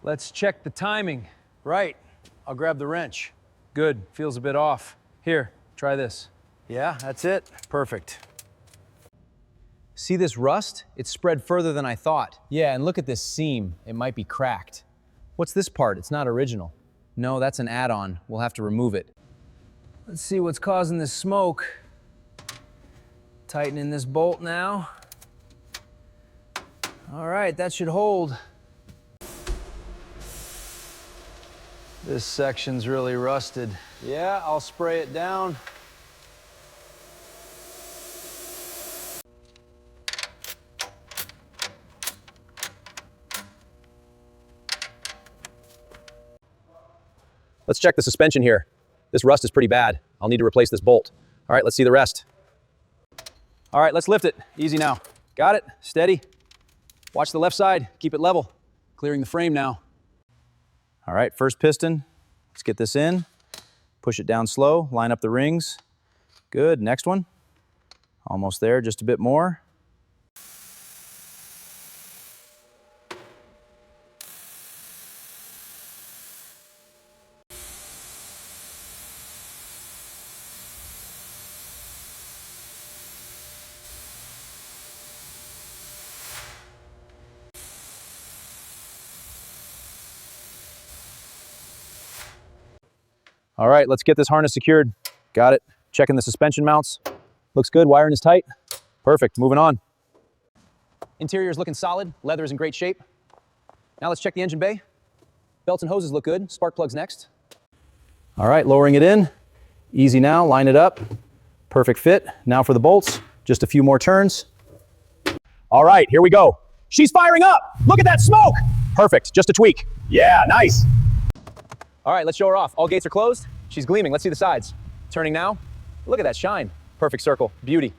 Let's check the timing. Right. I'll grab the wrench. Good, feels a bit off. Here, try this. Yeah, that's it. Perfect. See this rust? It's spread further than I thought. Yeah, and look at this seam. It might be cracked. What's this part? It's not original. No, that's an add-on. We'll have to remove it. Let's see what's causing this smoke. Tightening this bolt now. All right, that should hold. This section's really rusted. Yeah, I'll spray it down. Let's check the suspension here. This rust is pretty bad. I'll need to replace this bolt. All right, let's see the rest. All right, let's lift it. Easy now. Got it, steady. Watch the left side, keep it level. Clearing the frame now. All right, first piston. Let's get this in. Push it down slow, line up the rings. Good, next one. Almost there, just a bit more. All right, let's get this harness secured. Got it. Checking the suspension mounts. Looks good, wiring is tight. Perfect, moving on. Interior is looking solid, leather is in great shape. Now let's check the engine bay. Belts and hoses look good, spark plugs next. All right, lowering it in. Easy now, line it up. Perfect fit. Now for the bolts, just a few more turns. All right, here we go. She's firing up! Look at that smoke! Perfect, just a tweak. Yeah, nice. All right, let's show her off. All gates are closed. She's gleaming. Let's see the sides. Turning now. Look at that shine. Perfect circle. Beauty.